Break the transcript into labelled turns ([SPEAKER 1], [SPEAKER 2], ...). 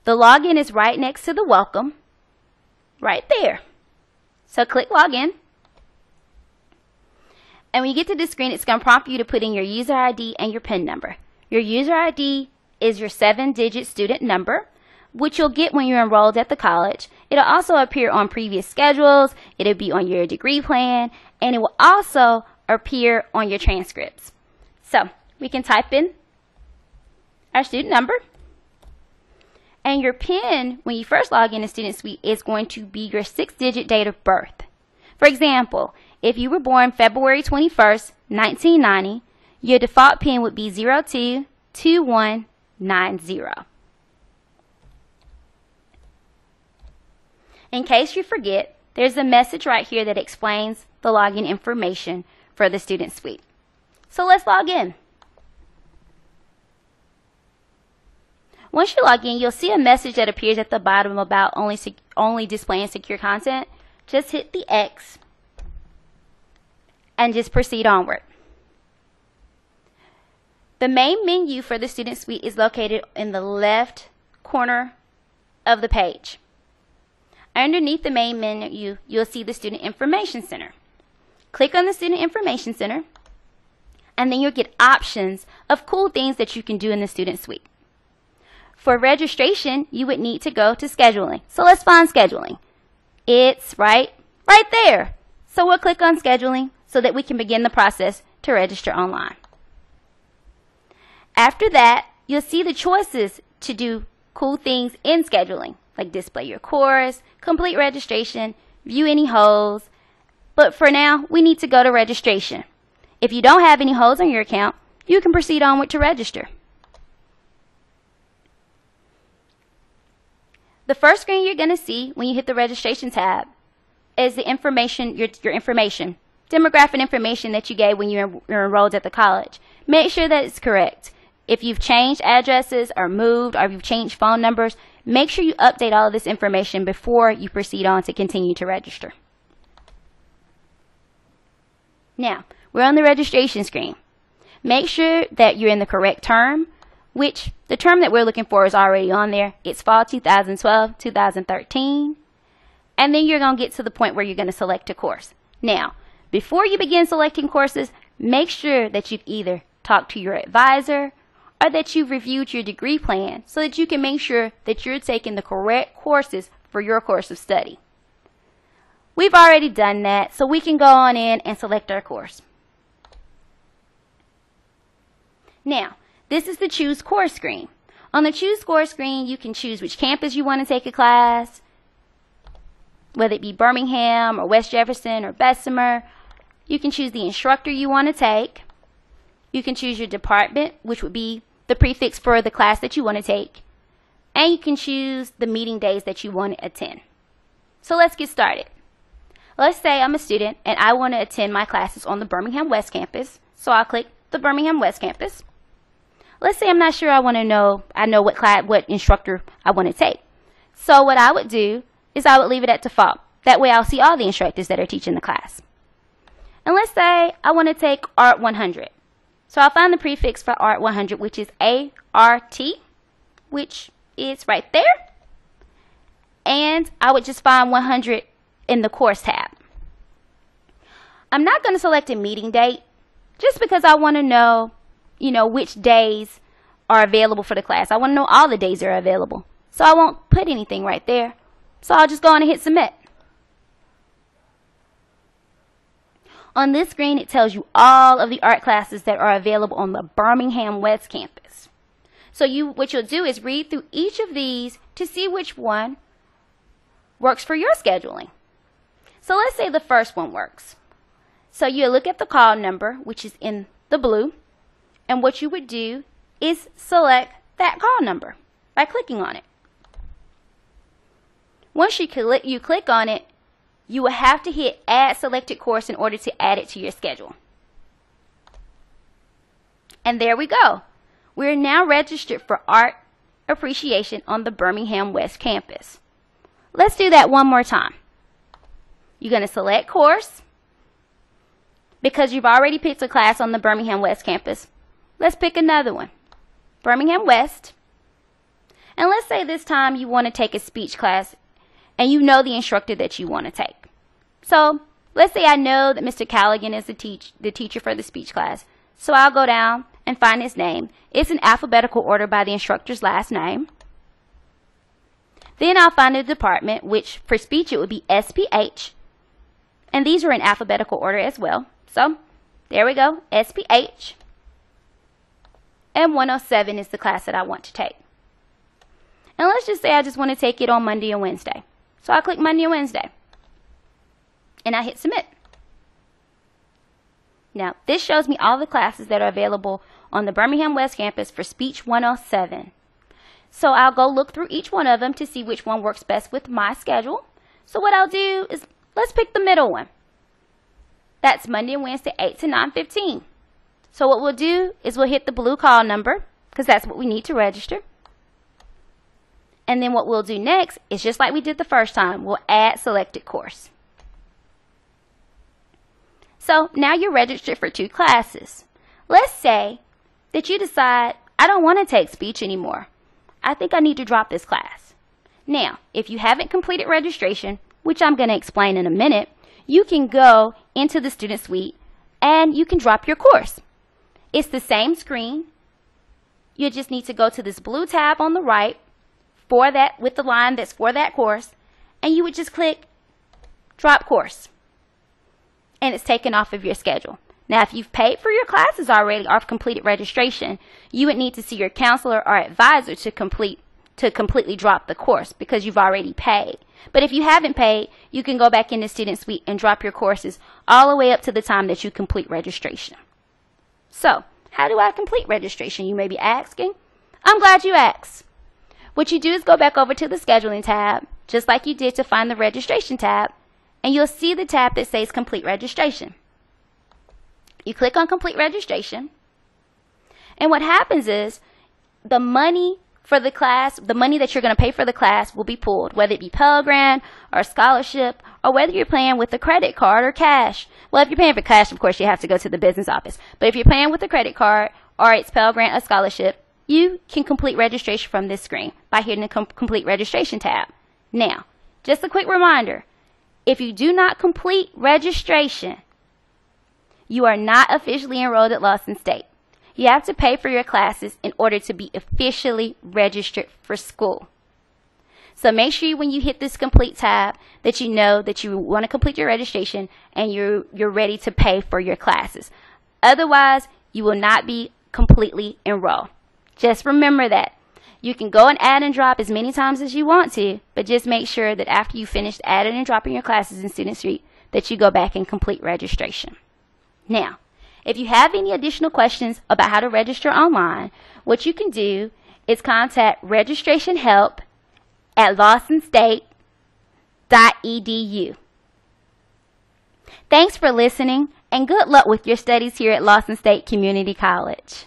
[SPEAKER 1] The login is right next to the welcome, right there. So click login. And when you get to this screen, it's going to prompt you to put in your user ID and your PIN number. Your user ID is your 7-digit student number, which you'll get when you're enrolled at the college. It'll also appear on previous schedules, it'll be on your degree plan, and it will also appear on your transcripts. So we can type in our student number, and your PIN, when you first log in to Student Suite, is going to be your 6-digit date of birth. For example, if you were born February 21st, 1990, your default PIN would be 022190. In case you forget, there's a message right here that explains the login information for the Student Suite. So let's log in. Once you log in, you'll see a message that appears at the bottom about only displaying secure content. Just hit the X and just proceed onward. The main menu for the Student Suite is located in the left corner of the page. Underneath the main menu, you'll see the Student Information Center. Click on the Student Information Center, and then you'll get options of cool things that you can do in the Student Suite. For registration, you would need to go to scheduling. So let's find scheduling. It's right there. So we'll click on scheduling so that we can begin the process to register online. After that, you'll see the choices to do cool things in scheduling, like display your course, complete registration, view any holds. But for now, we need to go to registration. If you don't have any holds on your account, you can proceed onward to register. The first screen you're going to see when you hit the registration tab is the information, your information, demographic information that you gave when you're enrolled at the college. Make sure that it's correct. If you've changed addresses or moved, or if you've changed phone numbers, make sure you update all of this information before you proceed on to continue to register. Now, we're on the registration screen. Make sure that you're in the correct term, which the term that we're looking for is already on there. It's fall 2012, 2013. And then you're going to get to the point where you're going to select a course. Now, before you begin selecting courses, make sure that you've either talked to your advisor or that you've reviewed your degree plan so that you can make sure that you're taking the correct courses for your course of study. We've already done that, so we can go on in and select our course. Now, this is the Choose Course screen. On the Choose Course screen, you can choose which campus you want to take a class, whether it be Birmingham or West Jefferson or Bessemer. You can choose the instructor you want to take. You can choose your department, which would be the prefix for the class that you want to take. And you can choose the meeting days that you want to attend. So let's get started. Let's say I'm a student and I want to attend my classes on the Birmingham West campus. So I'll click the Birmingham West campus. Let's say I'm not sure I know what instructor I want to take. So what I would do is I would leave it at default. That way I'll see all the instructors that are teaching the class. And let's say I want to take Art 100. So I'll find the prefix for Art 100, which is ART, which is right there. And I would just find 100 in the course tab. I'm not going to select a meeting date just because I want to know, which days are available for the class. I want to know all the days that are available. So I won't put anything right there. So I'll just go on and hit submit. On this screen, it tells you all of the art classes that are available on the Birmingham West campus. So what you'll do is read through each of these to see which one works for your scheduling. So let's say the first one works. So you look at the call number, which is in the blue, and what you would do is select that call number by clicking on it. Once you click on it, you will have to hit Add Selected Course in order to add it to your schedule. And there we go. We're now registered for Art Appreciation on the Birmingham West campus. Let's do that one more time. You're going to select course. Because you've already picked a class on the Birmingham West campus, let's pick another one. Birmingham West. And let's say this time you want to take a speech class and you know the instructor that you want to take. So let's say I know that Mr. Callaghan is the teacher for the speech class. So I'll go down and find his name. It's in alphabetical order by the instructor's last name. Then I'll find the department, which for speech it would be SPH. And these are in alphabetical order as well. So there we go, SPH. And 107 is the class that I want to take. And let's just say I just want to take it on Monday and Wednesday. So I click Monday and Wednesday. And I hit submit. Now, this shows me all the classes that are available on the Birmingham West Campus for Speech 107. So I'll go look through each one of them to see which one works best with my schedule. So what I'll do is, let's pick the middle one. That's Monday and Wednesday, 8 to 9:15. So what we'll do is we'll hit the blue call number, because that's what we need to register. And then what we'll do next is just like we did the first time, we'll add selected course. So now you're registered for 2 classes. Let's say that you decide, I don't want to take speech anymore. I think I need to drop this class. Now, if you haven't completed registration, which I'm going to explain in a minute, you can go into the student suite and you can drop your course. It's the same screen. You just need to go to this blue tab on the right for that, with the line that's for that course, and you would just click drop course. And it's taken off of your schedule. Now, if you've paid for your classes already or have completed registration, you would need to see your counselor or advisor to completely drop the course because you've already paid. But if you haven't paid, you can go back in the student suite and drop your courses all the way up to the time that you complete registration. So, how do I complete registration, you may be asking? I'm glad you asked. What you do is go back over to the scheduling tab, just like you did to find the registration tab, and you'll see the tab that says complete registration. You click on complete registration, and what happens is the money for the class, the money that you're going to pay for the class will be pulled, whether it be Pell Grant or scholarship, or whether you're paying with a credit card or cash. Well, if you're paying for cash, of course, you have to go to the business office. But if you're paying with a credit card or it's Pell Grant or scholarship, you can complete registration from this screen by hitting the complete registration tab. Now, just a quick reminder, if you do not complete registration, you are not officially enrolled at Lawson State. You have to pay for your classes in order to be officially registered for school. So make sure when you hit this complete tab that you know that you want to complete your registration and you're ready to pay for your classes. Otherwise, you will not be completely enrolled. Just remember that. You can go and add and drop as many times as you want to, but just make sure that after you finish adding and dropping your classes in Student Suite that you go back and complete registration. Now, if you have any additional questions about how to register online, what you can do is contact registration help at lawsonstate.edu. Thanks for listening, and good luck with your studies here at Lawson State Community College.